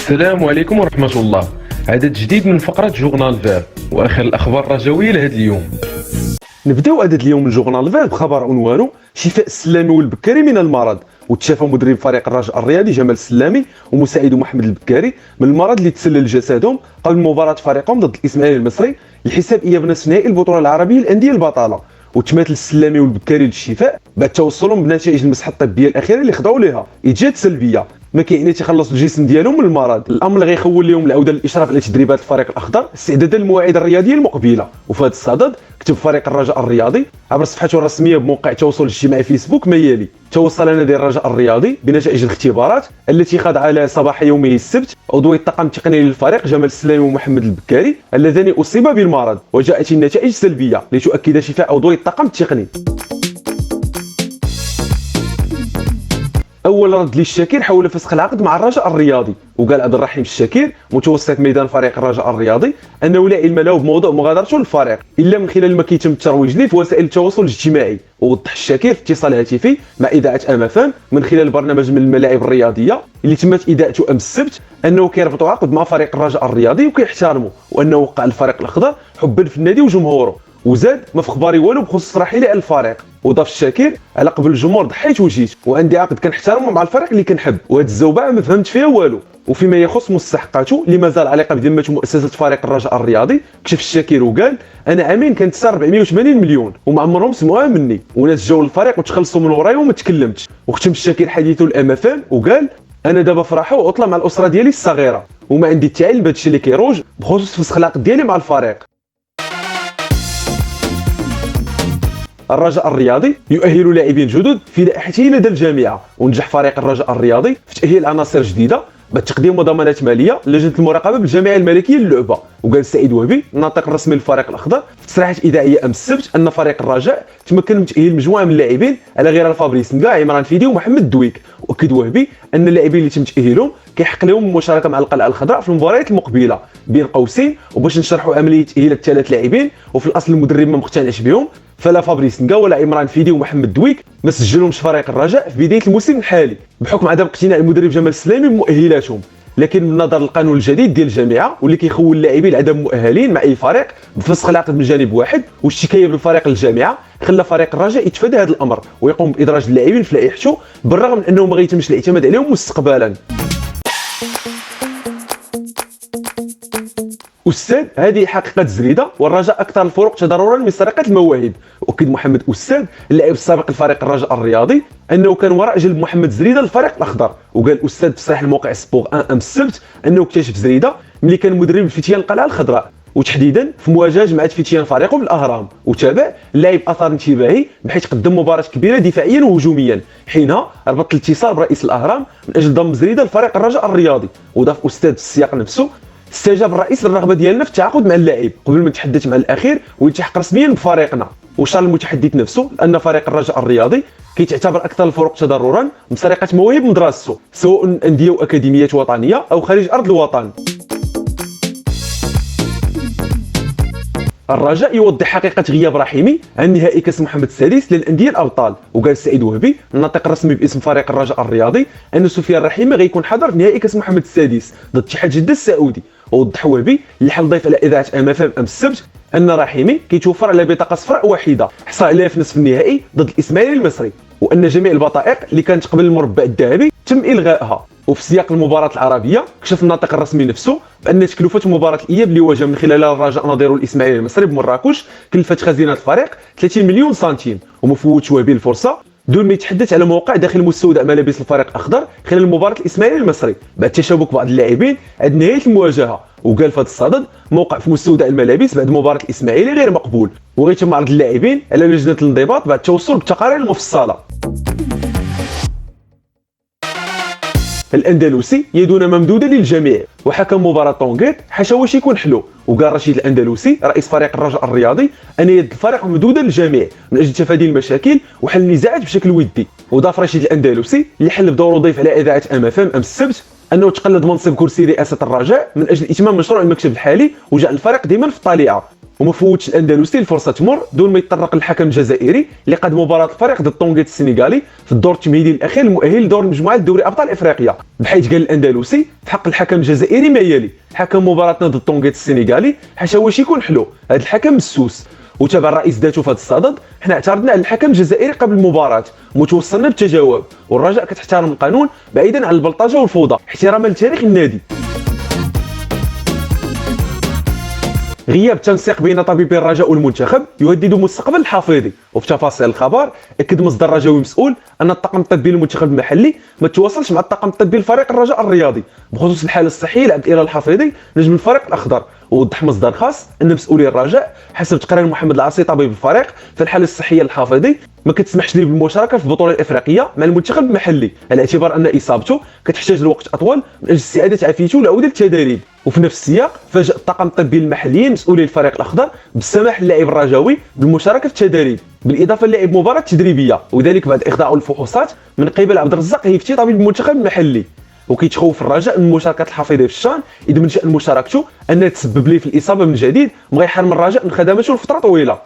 السلام عليكم ورحمة الله. عدد جديد من فقرة جورنال فير وآخر الأخبار الرجوية لهذا اليوم. نبداو عدد اليوم من جورنال فير بخبر عنوانه شفاء السلامي والبكاري من المرض. وتشافى مدرب فريق الرجاء الرياضي جمال السلامي ومساعده محمد البكاري من المرض اللي تسلل جسدهم قبل مباراة فريقهم ضد الإسماعيلي المصري لحساب إياب نصف نهائي البطولة العربية للأندية البطالة. وتماثل السلامي والبكاري للشفاء بعد توصلهم بنتائج المسحه الطبيه الاخيره اللي خضعوا لها اجت سلبيه، ما كاين تيخلصوا الجسم ديالهم من المرض. الامر اللي غيخول لهم العوده للاشراف على تدريبات الفريق الاخضر استعدادا للمواعيد الرياضيه المقبله. وفي هذا الصدد كتب فريق الرجاء الرياضي عبر صفحته الرسميه بموقع التواصل الاجتماعي فيسبوك ما يلي: توصل نادي الرجاء الرياضي بنتائج الاختبارات التي خضع لها صباح يومه السبت عضوي الطاقم التقني للفريق جمال السلامي ومحمد البكاري اللذان اصيبا بالمرض، وجاءت النتائج سلبيه لتؤكد شفاء عضوي الطاقم التقني. اول رد للشاكر حول فسخ العقد مع الرجاء الرياضي. وقال عبد الرحيم الشاكر متوسط ميدان فريق الرجاء الرياضي انه لا علم له بموضوع مغادرته للفريق الا من خلال ما كيتم الترويج ليه في وسائل التواصل الاجتماعي. ووضح الشاكر في اتصال هاتفي مع اذاعه امافان من خلال برنامج من الملاعب الرياضيه اللي تمت اذاعته امس السبت انه كيربطوا عقد مع فريق الرجاء الرياضي وكيحترموا، وانه وقع الفريق الاخضر حبا في النادي وجمهوره. وزاد ما في خباري والو بخصوص رحيلي على الفريق. وضاف الشاكر: على قبل الجمهور ضحيت وجيت وعندي عقد كنحترمه مع الفريق اللي كنحب، وهاد الزوبعه ما فهمت فيها والو. وفيما يخص مستحقاته اللي مازال عليقه بذمه مؤسسه فريق الرجاء الرياضي كشف الشاكر وقال: انا عامين كنتسى 480 مليون وما عمرهم سمعوها مني، وناس جاوا للفريق وتخلصوا من ورايا وما تكلمتش. وختم الشاكر حديثه الامافان وقال: انا دابا فرحه وعطله مع الاسره ديالي الصغيره وما عندي حتى علم بهذا الشيء اللي كيروج بخصوص فسخ العقد ديالي مع الفريق. الرجاء الرياضي يؤهل لاعبين جدد في لائحته لدى الجامعه. ونجح فريق الرجاء الرياضي في تاهيل عناصر جديده بعد تقديم مضامنات ماليه لجنه المراقبه بالجامعه الملكيه للعبه. وقال سعيد وهبي الناطق الرسمي للفريق الاخضر في تصريحات اذاعيه امس السبت ان فريق الرجاء تمكن من تاهيل مجموعه من اللاعبين على غرار فابريس نكا، عمران فيدي ومحمد الدويك. واكد وهبي ان اللاعبين اللي تم تاهيلهم كيحق لهم المشاركه مع القلعه الخضراء في المباريات المقبله بين قوسين. وباش نشرحوا عمليه تاهيل الثلاث لاعبين وفي الاصل المدرب ما مقتنعش بهم، فلا فابريس نكا ولا عمران فيدي ومحمد الدويك ما سجلهمش فريق الرجاء في بدايه الموسم الحالي بحكم عدم اقتناع المدرب جمال السلامي بمؤهلاتهم. لكن من نظر القانون الجديد ديال الجامعه واللي كيخول اللاعبين العدم مؤهلين مع اي فريق بفسخ العقد من جانب واحد والشكايه بالفريق الجامعه، خلى فريق الرجاء يتفادى هذا الامر ويقوم بادراج اللاعبين في لائحته بالرغم من انه ما غيتمش الاعتماد عليهم مستقبلا. أستاذ هذه حقيقة زريدة والرجاء أكثر الفرق تضررا من سرقة المواهب. وأكد محمد أستاذ اللاعب السابق لفريق الرجاء الرياضي أنه كان وراء جلب محمد زريدة للفريق الأخضر. وقال أستاذ في تصريح الموقع سبور 1 أمس السبت أنه اكتشف زريدة ملي كان مدرب الفتيان القلعة الخضراء وتحديدا في مواجهه مع فتيان فريقه بالاهرام. وتابع اللاعب اثار انتباهي بحيث قدم مباراه كبيره دفاعيا وهجوميا، حينها ربط الاتصال برئيس الاهرام من اجل ضم زريده لفريق الرجاء الرياضي. وضاف استاذ في السياق نفسه: استجاب الرئيس للرغبه ديالنا في التعاقد مع اللاعب قبل ما نتحدث مع الاخير ويلتحق رسميا بفريقنا. وشار المتحدث نفسه ان فريق الرجاء الرياضي كيتعتبر اكثر الفرق تضررا بسرقه مواهب مدرسته سواء انديه واكاديميات وطنيه او خارج ارض الوطن. الرجاء يوضح حقيقه غياب رحيمي عن نهائي كاس محمد السادس للانديه الابطال. وقال سعيد وهبي الناطق الرسمي باسم فريق الرجاء الرياضي ان سفيان رحيمي غيكون حاضر في نهائي كاس محمد السادس ضد اتحاد جده السعودي. ووضح وهبي اللي حل ضيف على اذاعه امافام امس السبت ان رحيمي كيتوفر على بطاقه صفراء وحيده حصل عليها في نصف النهائي ضد الاسماعيلي المصري، وان جميع البطائق اللي كانت قبل المربع الذهبي تم الغائها. وفي سياق المباراه العربيه كشف الناطق الرسمي نفسه بان تكلفه مباراه الاياب اللي واجه من خلالها الرجاء نظيره الاسماعيلي المصري بمراكش كلفت خزينه الفريق 30 مليون سنتيم. وما فوتش وهبي الفرصه دون ما يتحدث على موقع داخل مستودع ملابس الفريق الاخضر خلال مباراه الاسماعيلي المصري بعد تشابك بعض اللاعبين عند نهايه المواجهه. وقال في هذا الصدد موقع في مستودع الملابس بعد مباراه الاسماعيلي غير مقبول وغيتم عرض اللاعبين على لجنه الانضباط بعد التوصل بالتقارير المفصله. الاندلسي يدنا ممدوده للجميع وحكم مباراه طونغيت حاشا واش يكون حلو. وقال رشيد الاندلسي رئيس فريق الرجاء الرياضي ان يد الفريق ممدوده للجميع من اجل تفادي المشاكل وحل النزاعات بشكل ودي. وضاف رشيد الاندلسي اللي حل بدوره ضيف على اذاعه امافام امس السبت انه تقلد منصب كرسي رئاسه الرجاء من اجل اتمام مشروع المكتب الحالي وجعل الفريق دائما في الطليعه. وما فوتش الاندلسي الفرصه تمر دون ما يتطرق للحكم الجزائري اللي قاد مباراه الفريق ضد طونغيت السنغالي في الدور التمهيدي الاخير المؤهل لدور المجموعه لدوري ابطال افريقيا، بحيث قال الاندلسي في حق الحكم الجزائري ما يلي: حكم مباراتنا ضد طونغيت السنغالي حاشا واش يكون حلو هذا الحكم السوس. وتابع الرئيس ذاته في هذا الصدد: حنا اعترضنا على الحكم الجزائري قبل المباراه وتوصلنا بالتجاوب، والرجاء كتحترم القانون بعيدا عن البلطجه والفوضى احتراما لتاريخ النادي. غياب التنسيق بين طبيبي الرجاء والمنتخب يهدد مستقبل الحفيظي. وفي تفاصيل الخبر اكد مصدر رجاوي مسؤول ان الطاقم الطبي للمنتخب المحلي ما تواصلش مع الطاقم الطبي لفريق الرجاء الرياضي بخصوص الحاله الصحيه لعبد الاله الحفيظي نجم الفريق الاخضر. ووضح مصدر خاص ان مسؤولي الرجاء حسب تقرير محمد العاصي طبيب الفريق فالحاله الصحيه للحفيظي ما كتسمحش ليه بالمشاركه في البطوله الافريقيه مع المنتخب المحلي على اعتبار ان اصابته كتحتاج لوقت اطول من اجل استعاده عافيته والعوده للتدريب. وفي نفس السياق فاجأ الطاقم الطبي المحليين مسؤولي الفريق الاخضر بالسماح للاعب الرجاوي بالمشاركه في التدريب بالاضافه للعب مباراه تدريبيه، وذلك بعد اخضاعه الفحوصات من قبل عبد الرزاق هيفتي طبيب المنتخب المحلي. وكيتخوف الرجاء من مشاركه الحفيظي في الشان اذا من شان مشاركته انها تسبب ليه في الاصابه من جديد وما يحرم الرجاء من خدماته لفتره طويله.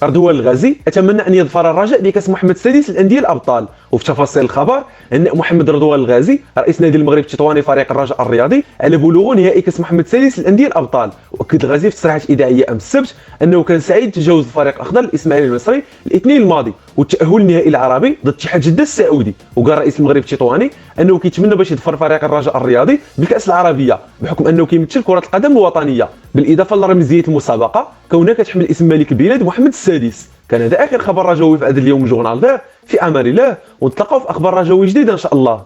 رضوان الغازي اتمنى ان يظفر الرجاء بكاس محمد السادس للانديه الابطال. وفي تفاصيل الخبر ان محمد رضوان الغازي رئيس نادي المغرب التطواني فريق الرجاء الرياضي على بلوغ نهائي كاس محمد السادس للانديه الابطال. واكد الغازي في تصريحات اذاعيه امس السبت انه كان سعيد بتجاوز الفريق الاخضر الاسماعيلي المصري الاثنين الماضي والتاهل النهائي العربي ضد اتحاد جده السعودي. وقال رئيس المغرب التطواني انه كيتمنى باش يظفر فريق الرجاء الرياضي بالكاس العربيه بحكم انه كيمثل كره القدم الوطنيه، بالاضافه لرمزيه المسابقه كونها كتحمل اسم ملك البلاد محمد السادس. كان هذا اخر خبر رجاوي في هذا اليوم جورنال فير. في امان الله ونتلاقاو في اخبار رجاوي جديده ان شاء الله.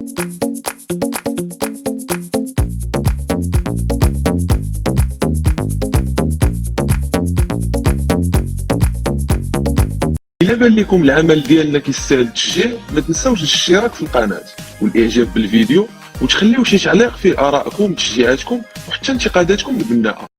إلا بان لكم العمل ديالنا كيستاهل التشجيع ما تنساوش الاشتراك في القناه والاعجاب بالفيديو وتخليو شي تعليق فيه ارائكم وتشجيعاتكم وحتى انتقاداتكم البناءه.